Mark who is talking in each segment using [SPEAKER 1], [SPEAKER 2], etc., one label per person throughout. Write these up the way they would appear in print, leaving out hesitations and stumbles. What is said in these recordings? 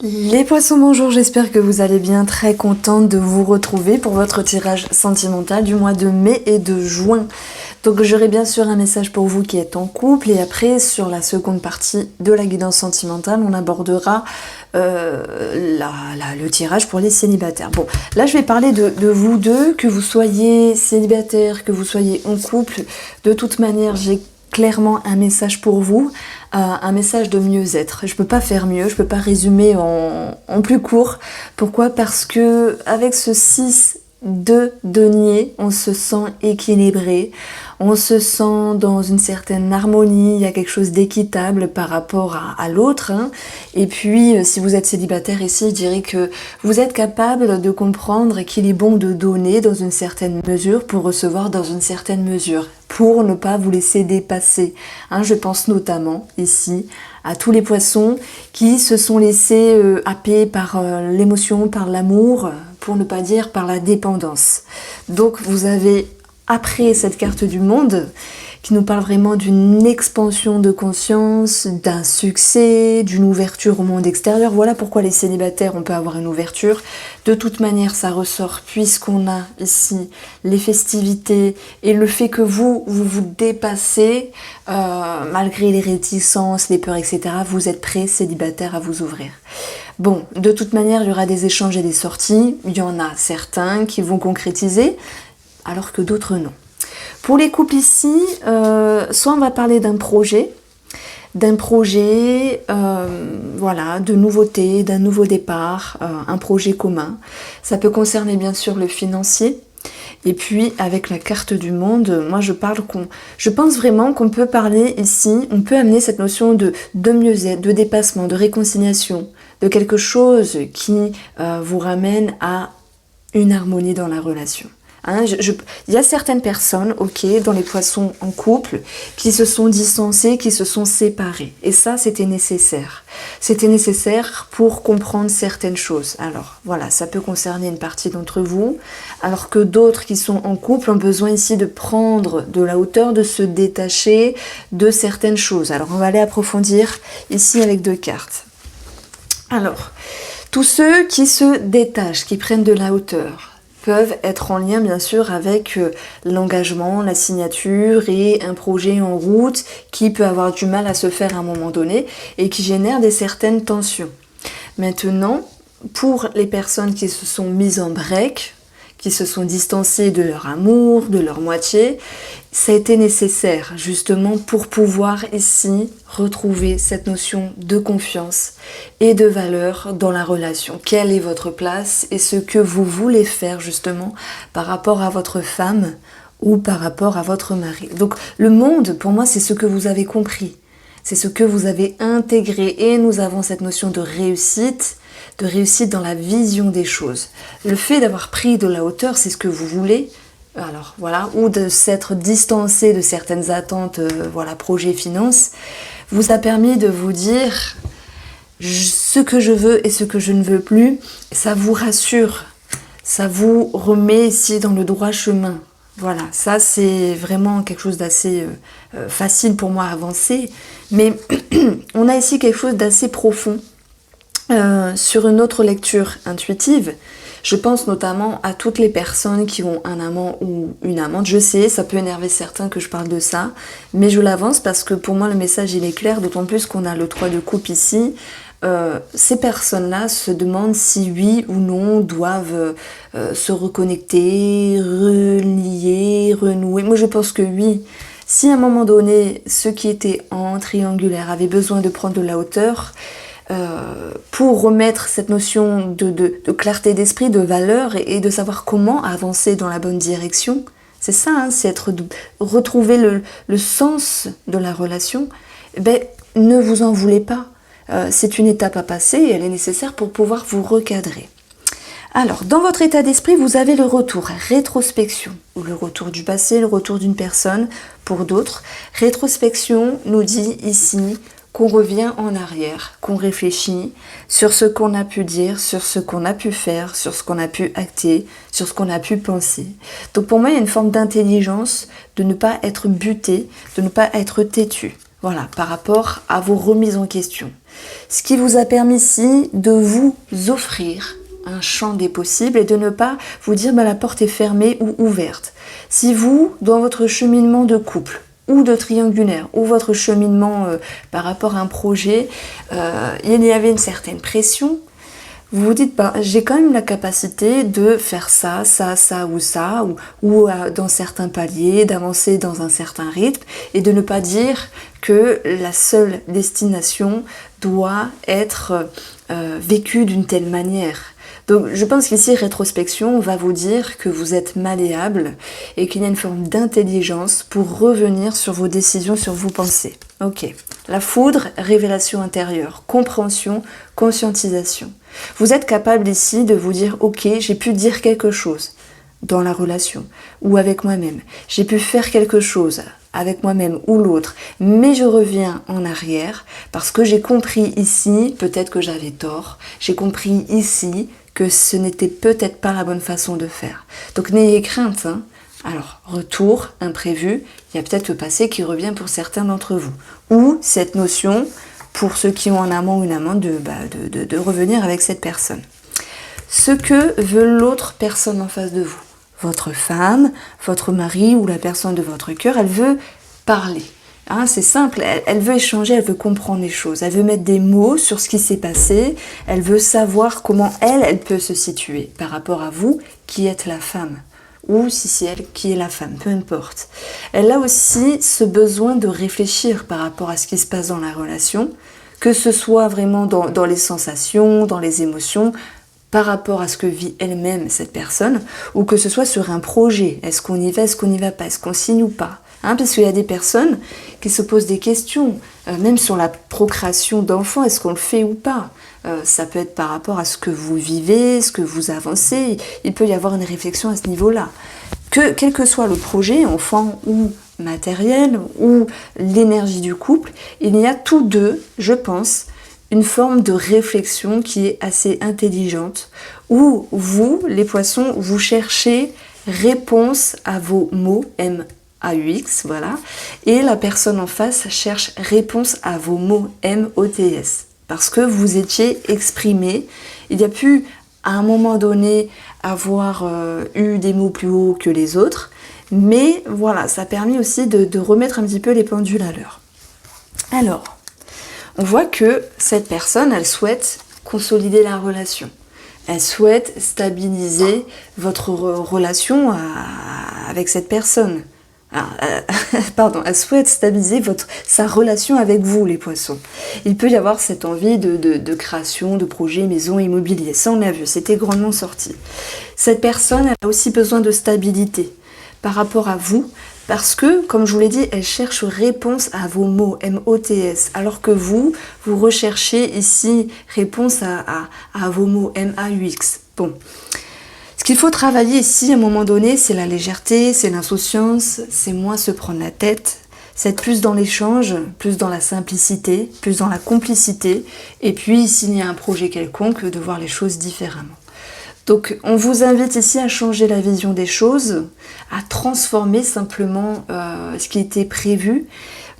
[SPEAKER 1] Les poissons, bonjour, j'espère que vous allez bien, très contente de vous retrouver pour votre tirage sentimental du mois de mai et de juin. Donc j'aurai bien sûr un message pour vous qui êtes en couple et après sur la seconde partie de la guidance sentimentale, on abordera le tirage pour les célibataires. Bon, là je vais parler de vous deux, que vous soyez célibataire, que vous soyez en couple, de toute manière j'ai clairement un message pour vous, un message de mieux-être. Je peux pas faire mieux, je peux pas résumer en plus court. Pourquoi? Parce que avec ce 6 de denier, on se sent équilibré, on se sent dans une certaine harmonie, il y a quelque chose d'équitable par rapport à l'autre. Hein. Et puis, si vous êtes célibataire ici, je dirais que vous êtes capable de comprendre qu'il est bon de donner dans une certaine mesure pour recevoir dans une certaine mesure, pour ne pas vous laisser dépasser. Hein, je pense notamment ici à tous les poissons qui se sont laissés happer par l'émotion, par l'amour, pour ne pas dire par la dépendance. Donc vous avez, après cette carte du monde, qui nous parle vraiment d'une expansion de conscience, d'un succès, d'une ouverture au monde extérieur. Voilà pourquoi les célibataires, on peut avoir une ouverture. De toute manière, ça ressort puisqu'on a ici les festivités et le fait que vous dépassez, malgré les réticences, les peurs, etc. Vous êtes prêt, célibataire, à vous ouvrir. Bon, de toute manière, il y aura des échanges et des sorties. Il y en a certains qui vont concrétiser, alors que d'autres non. Pour les couples ici, soit on va parler d'un projet, voilà, de nouveautés, d'un nouveau départ, un projet commun. Ça peut concerner bien sûr le financier. Et puis avec la carte du monde, moi je pense vraiment qu'on peut parler ici, on peut amener cette notion de mieux-être, de dépassement, de réconciliation, de quelque chose qui vous ramène à une harmonie dans la relation. Hein, il y a certaines personnes, dans les poissons en couple, qui se sont distancées, qui se sont séparées. Et ça, c'était nécessaire. C'était nécessaire pour comprendre certaines choses. Alors, voilà, ça peut concerner une partie d'entre vous, alors que d'autres qui sont en couple ont besoin ici de prendre de la hauteur, de se détacher de certaines choses. Alors, on va aller approfondir ici avec 2 cartes. Alors, tous ceux qui se détachent, qui prennent de la hauteur, peuvent être en lien bien sûr avec l'engagement, la signature et un projet en route qui peut avoir du mal à se faire à un moment donné et qui génère certaines tensions. Maintenant, pour les personnes qui se sont mises en break, qui se sont distancées de leur amour, de leur moitié, ça a été nécessaire justement pour pouvoir ici retrouver cette notion de confiance et de valeur dans la relation. Quelle est votre place et ce que vous voulez faire justement par rapport à votre femme ou par rapport à votre mari. Donc le monde, pour moi, c'est ce que vous avez compris. C'est ce que vous avez intégré et nous avons cette notion de réussite dans la vision des choses. Le fait d'avoir pris de la hauteur, c'est ce que vous voulez, alors voilà, ou de s'être distancé de certaines attentes, voilà, projet finance, vous a permis de vous dire ce que je veux et ce que je ne veux plus. Ça vous rassure, ça vous remet ici dans le droit chemin. Voilà, ça c'est vraiment quelque chose d'assez facile pour moi à avancer, mais on a ici quelque chose d'assez profond sur une autre lecture intuitive. Je pense notamment à toutes les personnes qui ont un amant ou une amante. Je sais, ça peut énerver certains que je parle de ça, mais je l'avance parce que pour moi le message il est clair, d'autant plus qu'on a le 3 de coupe ici. Ces personnes-là se demandent si oui ou non doivent se reconnecter, relier, renouer. Moi je pense que oui. Si à un moment donné, ceux qui étaient en triangulaire avaient besoin de prendre de la hauteur, pour remettre cette notion de clarté d'esprit, de valeur et de savoir comment avancer dans la bonne direction. C'est ça, hein, c'est retrouver le sens de la relation. Ne vous en voulez pas. C'est une étape à passer et elle est nécessaire pour pouvoir vous recadrer. Alors, dans votre état d'esprit, vous avez le retour, rétrospection, ou le retour du passé, le retour d'une personne pour d'autres. Rétrospection nous dit ici qu'on revient en arrière, qu'on réfléchit sur ce qu'on a pu dire, sur ce qu'on a pu faire, sur ce qu'on a pu acter, sur ce qu'on a pu penser. Donc pour moi, il y a une forme d'intelligence, de ne pas être buté, de ne pas être têtu. Voilà, par rapport à vos remises en question. Ce qui vous a permis ici de vous offrir un champ des possibles et de ne pas vous dire la porte est fermée ou ouverte. Si vous, dans votre cheminement de couple ou de triangulaire ou votre cheminement par rapport à un projet, il y avait une certaine pression, vous vous dites, j'ai quand même la capacité de faire ça, ou dans certains paliers, d'avancer dans un certain rythme, et de ne pas dire que la seule destination doit être vécue d'une telle manière. Donc je pense qu'ici, rétrospection va vous dire que vous êtes malléable et qu'il y a une forme d'intelligence pour revenir sur vos décisions, sur vos pensées. Ok. La foudre, révélation intérieure, compréhension, conscientisation. Vous êtes capable ici de vous dire, ok, j'ai pu dire quelque chose dans la relation ou avec moi-même. J'ai pu faire quelque chose avec moi-même ou l'autre, mais je reviens en arrière parce que j'ai compris ici, peut-être que j'avais tort, j'ai compris ici que ce n'était peut-être pas la bonne façon de faire. Donc n'ayez crainte, hein. Alors, retour, imprévu, il y a peut-être le passé qui revient pour certains d'entre vous. Ou cette notion, pour ceux qui ont un amant ou une amante, de revenir avec cette personne. Ce que veut l'autre personne en face de vous. Votre femme, votre mari ou la personne de votre cœur, elle veut parler. Hein, c'est simple, elle veut échanger, elle veut comprendre les choses, elle veut mettre des mots sur ce qui s'est passé, elle veut savoir comment elle peut se situer par rapport à vous qui êtes la femme. Ou si c'est elle qui est la femme, peu importe. Elle a aussi ce besoin de réfléchir par rapport à ce qui se passe dans la relation, que ce soit vraiment dans les sensations, dans les émotions, par rapport à ce que vit elle-même cette personne, ou que ce soit sur un projet. Est-ce qu'on y va, est-ce qu'on n'y va pas, est-ce qu'on signe ou pas, hein, parce qu'il y a des personnes qui se posent des questions, même sur la procréation d'enfants, est-ce qu'on le fait ou pas. Ça peut être par rapport à ce que vous vivez, ce que vous avancez, il peut y avoir une réflexion à ce niveau-là. Quel que soit le projet, enfant ou matériel, ou l'énergie du couple, il y a tous deux, je pense, une forme de réflexion qui est assez intelligente, où vous, les poissons, vous cherchez réponse à vos mots, M-A-U-X, voilà, et la personne en face cherche réponse à vos mots, M-O-T-S. Parce que vous étiez exprimé, il y a pu à un moment donné avoir eu des mots plus hauts que les autres, mais voilà, ça a permis aussi de remettre un petit peu les pendules à l'heure. Alors, on voit que cette personne, elle souhaite consolider la relation. Elle souhaite stabiliser votre relation avec cette personne. Elle souhaite stabiliser sa relation avec vous, les poissons. Il peut y avoir cette envie de création, de projet, maison, immobilier. Ça, on l'a vu, c'était grandement sorti. Cette personne, elle a aussi besoin de stabilité par rapport à vous, parce que, comme je vous l'ai dit, elle cherche réponse à vos mots, M-O-T-S, alors que vous recherchez ici réponse à vos mots, M-A-U-X. Bon. Ce qu'il faut travailler ici, à un moment donné, c'est la légèreté, c'est l'insouciance, c'est moins se prendre la tête, c'est être plus dans l'échange, plus dans la simplicité, plus dans la complicité, et puis, s'il y a un projet quelconque, de voir les choses différemment. Donc, on vous invite ici à changer la vision des choses, à transformer simplement ce qui était prévu,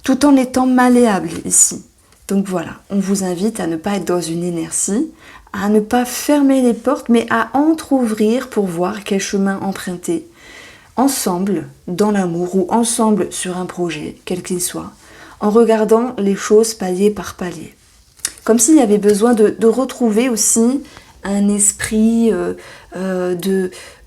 [SPEAKER 1] tout en étant malléable ici. Donc voilà, on vous invite à ne pas être dans une inertie, à ne pas fermer les portes, mais à entrouvrir pour voir quel chemin emprunter. Ensemble, dans l'amour, ou ensemble sur un projet, quel qu'il soit, en regardant les choses palier par palier. Comme s'il y avait besoin de retrouver aussi un esprit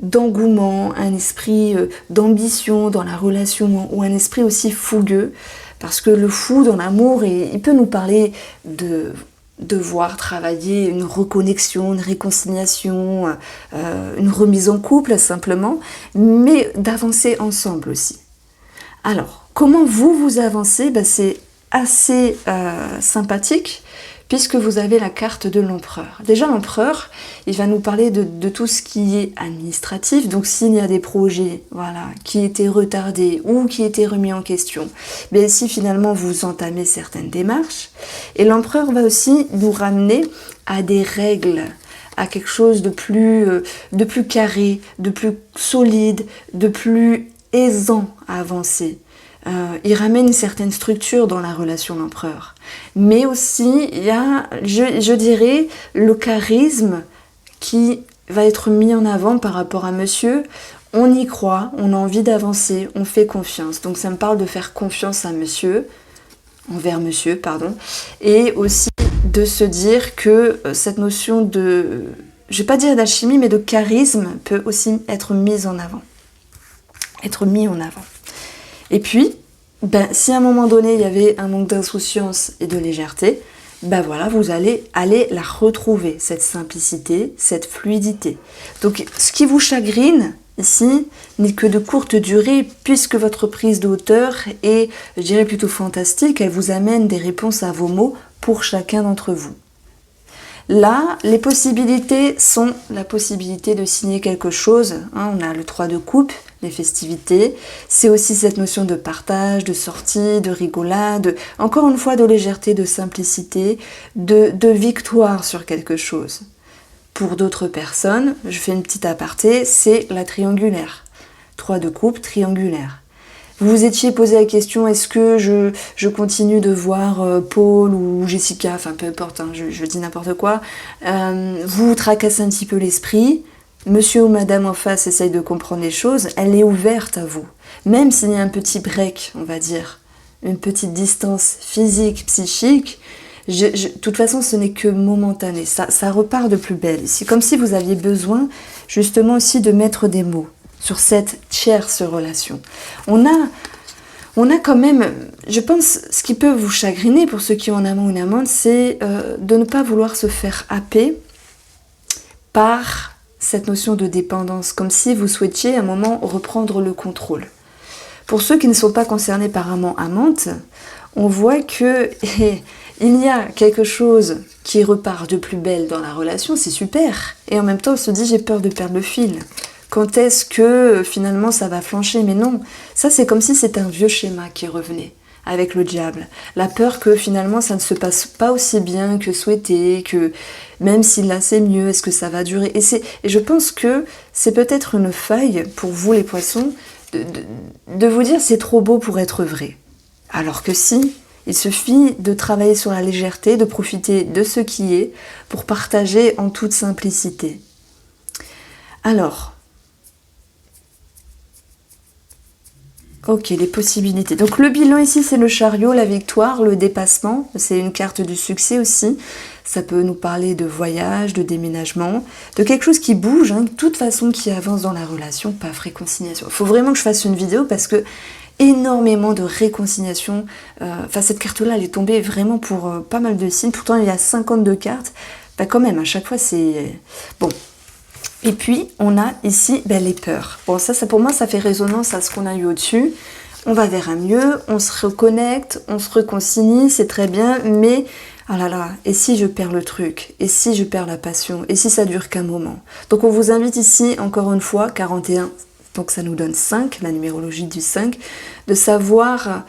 [SPEAKER 1] d'engouement, un esprit d'ambition dans la relation, ou un esprit aussi fougueux, parce que le fou dans l'amour, il peut nous parler de devoir travailler une reconnexion, une réconciliation, une remise en couple simplement, mais d'avancer ensemble aussi. Alors, comment vous avancez ? C'est assez sympathique, puisque vous avez la carte de l'empereur. Déjà, l'empereur, il va nous parler de tout ce qui est administratif. Donc, s'il y a des projets qui étaient retardés ou qui étaient remis en question, bien si finalement vous entamez certaines démarches. Et l'empereur va aussi nous ramener à des règles, à quelque chose de plus carré, de plus solide, de plus aisant à avancer. il ramène une certaine structure dans la relation l'empereur. Mais aussi, il y a, je dirais, le charisme qui va être mis en avant par rapport à monsieur. On y croit, on a envie d'avancer, on fait confiance. Donc ça me parle de faire confiance à monsieur, envers monsieur, pardon, et aussi de se dire que cette notion de, je vais pas dire d'alchimie, mais de charisme peut aussi être mise en avant. Être mis en avant. Et puis, si à un moment donné il y avait un manque d'insouciance et de légèreté, voilà, vous allez aller la retrouver, cette simplicité, cette fluidité. Donc ce qui vous chagrine ici n'est que de courte durée, puisque votre prise de hauteur est, je dirais plutôt fantastique, elle vous amène des réponses à vos mots pour chacun d'entre vous. Là, les possibilités sont la possibilité de signer quelque chose. On a le 3 de coupe, les festivités. C'est aussi cette notion de partage, de sortie, de rigolade, encore une fois de légèreté, de simplicité, de victoire sur quelque chose. Pour d'autres personnes, je fais une petite aparté, c'est la triangulaire. 3 de coupe, triangulaire. Vous vous étiez posé la question, est-ce que je continue de voir Paul ou Jessica, enfin peu importe, je dis n'importe quoi, vous tracassez un petit peu l'esprit, monsieur ou madame en face essaye de comprendre les choses, elle est ouverte à vous. Même s'il y a un petit break, on va dire, une petite distance physique, psychique, de toute façon ce n'est que momentané, ça repart de plus belle. C'est comme si vous aviez besoin justement aussi de mettre des mots sur cette tierce relation. On a quand même, je pense, ce qui peut vous chagriner pour ceux qui ont un amant ou une amante, c'est de ne pas vouloir se faire happer par cette notion de dépendance, comme si vous souhaitiez à un moment reprendre le contrôle. Pour ceux qui ne sont pas concernés par amant-amante, on voit que il y a quelque chose qui repart de plus belle dans la relation, c'est super. Et en même temps, on se dit, j'ai peur de perdre le fil. Quand est-ce que finalement ça va flancher? Mais non, ça c'est comme si c'était un vieux schéma qui revenait avec le diable. La peur que finalement ça ne se passe pas aussi bien que souhaité, que même si là c'est mieux, est-ce que ça va durer? Et je pense que c'est peut-être une faille pour vous les poissons de vous dire c'est trop beau pour être vrai. Alors que si, il suffit de travailler sur la légèreté, de profiter de ce qui est pour partager en toute simplicité. Alors, ok, les possibilités. Donc le bilan ici, c'est le chariot, la victoire, le dépassement. C'est une carte du succès aussi. Ça peut nous parler de voyage, de déménagement, de quelque chose qui bouge, de toute façon qui avance dans la relation, paf, réconciliation. Il faut vraiment que je fasse une vidéo parce que énormément de réconciliation. Cette carte-là, elle est tombée vraiment pour pas mal de signes. Pourtant, il y a 52 cartes. Quand même, à chaque fois, c'est... Bon. Et puis, on a ici les peurs. Bon, ça pour moi, ça fait résonance à ce qu'on a eu au-dessus. On va vers un mieux, on se reconnecte, on se réconcilie, c'est très bien, mais, oh là là, et si je perds le truc? Et si je perds la passion? Et si ça dure qu'un moment? Donc, on vous invite ici, encore une fois, 41, donc ça nous donne 5, la numérologie du 5, de savoir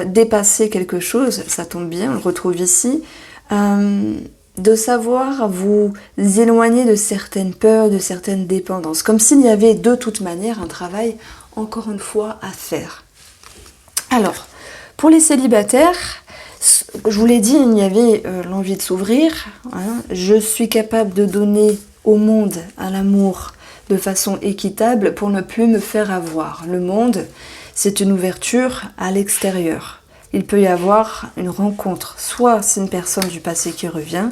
[SPEAKER 1] dépasser quelque chose, ça tombe bien, on le retrouve ici, de savoir vous éloigner de certaines peurs, de certaines dépendances, comme s'il y avait de toute manière un travail, encore une fois, à faire. Alors, pour les célibataires, je vous l'ai dit, il y avait l'envie de s'ouvrir. Je suis capable de donner au monde, à l'amour, de façon équitable pour ne plus me faire avoir. Le monde, c'est une ouverture à l'extérieur. Il peut y avoir une rencontre, soit c'est une personne du passé qui revient,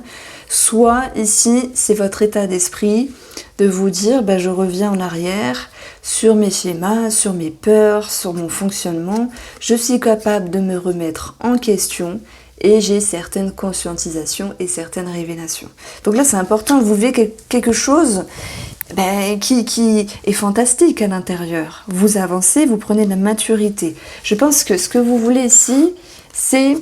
[SPEAKER 1] soit ici c'est votre état d'esprit de vous dire je reviens en arrière sur mes schémas, sur mes peurs, sur mon fonctionnement, je suis capable de me remettre en question et j'ai certaines conscientisations et certaines révélations. Donc là c'est important, vous vivez quelque chose qui est fantastique à l'intérieur. Vous avancez, vous prenez de la maturité. Je pense que ce que vous voulez ici, c'est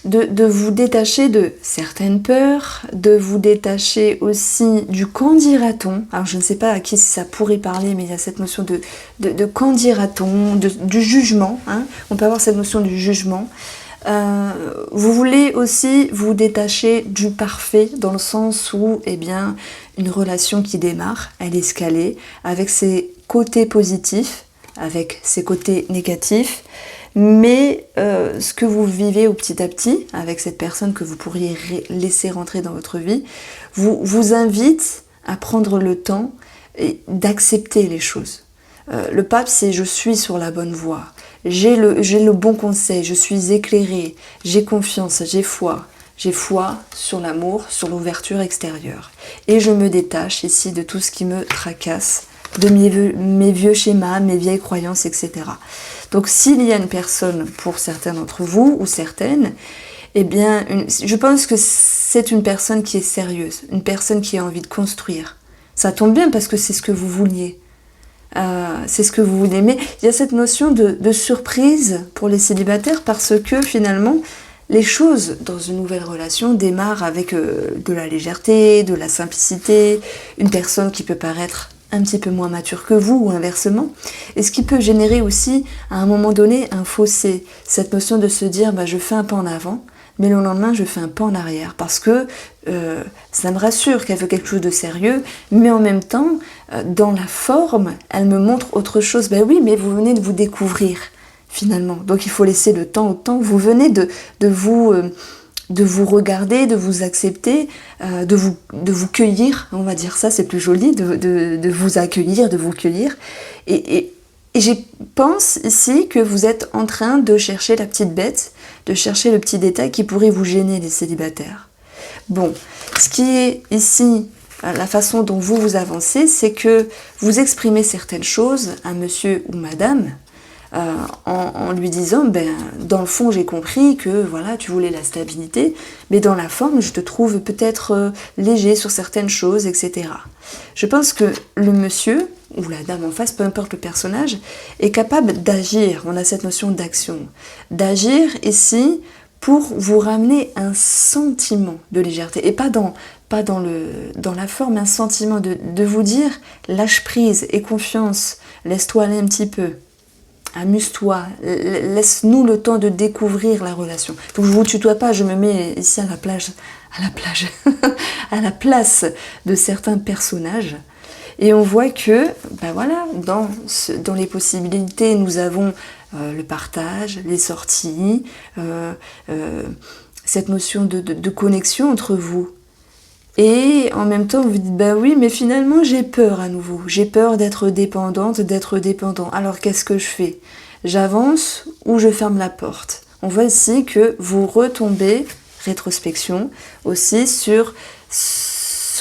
[SPEAKER 1] de vous détacher de certaines peurs, de vous détacher aussi du qu'en dira-t-on. Alors je ne sais pas à qui ça pourrait parler, mais il y a cette notion de qu'en dira-t-on, du jugement. On peut avoir cette notion du jugement. Vous voulez aussi vous détacher du parfait dans le sens où, une relation qui démarre, elle est escalée avec ses côtés positifs, avec ses côtés négatifs, mais ce que vous vivez au petit à petit avec cette personne que vous pourriez laisser rentrer dans votre vie vous invite à prendre le temps d'accepter les choses. Le pape, c'est je suis sur la bonne voie, j'ai le bon conseil, je suis éclairé, j'ai confiance, j'ai foi sur l'amour, sur l'ouverture extérieure. Et je me détache ici de tout ce qui me tracasse, de mes vieux schémas, mes vieilles croyances, etc. Donc s'il y a une personne, pour certains d'entre vous, ou certaines, eh bien, je pense que c'est une personne qui est sérieuse, une personne qui a envie de construire. Ça tombe bien parce que c'est ce que vous vouliez. C'est ce que vous voulez. Mais il y a cette notion de surprise pour les célibataires parce que finalement, les choses dans une nouvelle relation démarrent avec de la légèreté, de la simplicité, une personne qui peut paraître un petit peu moins mature que vous ou inversement, et ce qui peut générer aussi à un moment donné un fossé, cette notion de se dire je fais un pas en avant, mais le lendemain je fais un pas en arrière, parce que ça me rassure qu'elle veut quelque chose de sérieux, mais en même temps, dans la forme, elle me montre autre chose. Oui, mais vous venez de vous découvrir, finalement. Donc il faut laisser le temps au temps. Vous venez de vous regarder, de vous accepter, de vous cueillir, on va dire ça, c'est plus joli, de vous accueillir, de vous cueillir. Et je pense ici que vous êtes en train de chercher la petite bête, de chercher le petit détail qui pourrait vous gêner, les célibataires. Bon, ce qui est ici, la façon dont vous avancez, c'est que vous exprimez certaines choses à monsieur ou madame, en lui disant, dans le fond j'ai compris que voilà, tu voulais la stabilité, mais dans la forme je te trouve peut-être léger sur certaines choses, etc. Je pense que le monsieur ou la dame en face, peu importe le personnage, est capable d'agir. On a cette notion d'action. D'agir ici pour vous ramener un sentiment de légèreté, et pas dans la forme, un sentiment de vous dire lâche prise et confiance, laisse-toi aller un petit peu. Amuse-toi, laisse-nous le temps de découvrir la relation. Donc je ne vous tutoie pas, je me mets ici à la place de certains personnages. Et on voit que, dans les possibilités, nous avons le partage, les sorties, cette notion de connexion entre vous. Et en même temps, vous vous dites, oui, mais finalement, j'ai peur à nouveau. J'ai peur d'être dépendante, d'être dépendant. Alors, qu'est-ce que je fais? J'avance ou je ferme la porte? On voit ici que vous retombez, rétrospection, aussi sur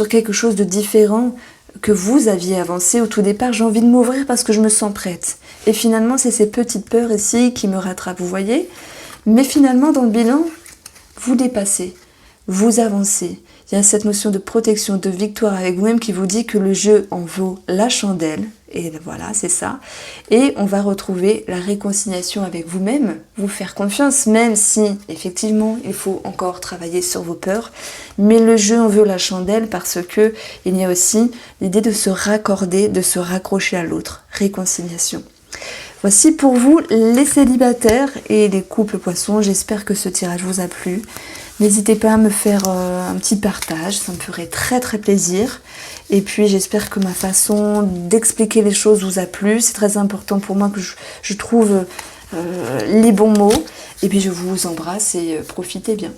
[SPEAKER 1] quelque chose de différent que vous aviez avancé au tout départ. J'ai envie de m'ouvrir parce que je me sens prête. Et finalement, c'est ces petites peurs ici qui me rattrapent, vous voyez? Mais finalement, dans le bilan, vous dépassez, vous avancez. Il y a cette notion de protection, de victoire avec vous-même qui vous dit que le jeu en vaut la chandelle. Et voilà, c'est ça. Et on va retrouver la réconciliation avec vous-même, vous faire confiance, même si, effectivement, il faut encore travailler sur vos peurs. Mais le jeu en veut la chandelle parce que il y a aussi l'idée de se raccorder, de se raccrocher à l'autre. Réconciliation. Voici pour vous les célibataires et les couples poissons. J'espère que ce tirage vous a plu. N'hésitez pas à me faire un petit partage, ça me ferait très très plaisir. Et puis j'espère que ma façon d'expliquer les choses vous a plu. C'est très important pour moi que je trouve les bons mots. Et puis je vous embrasse et profitez bien.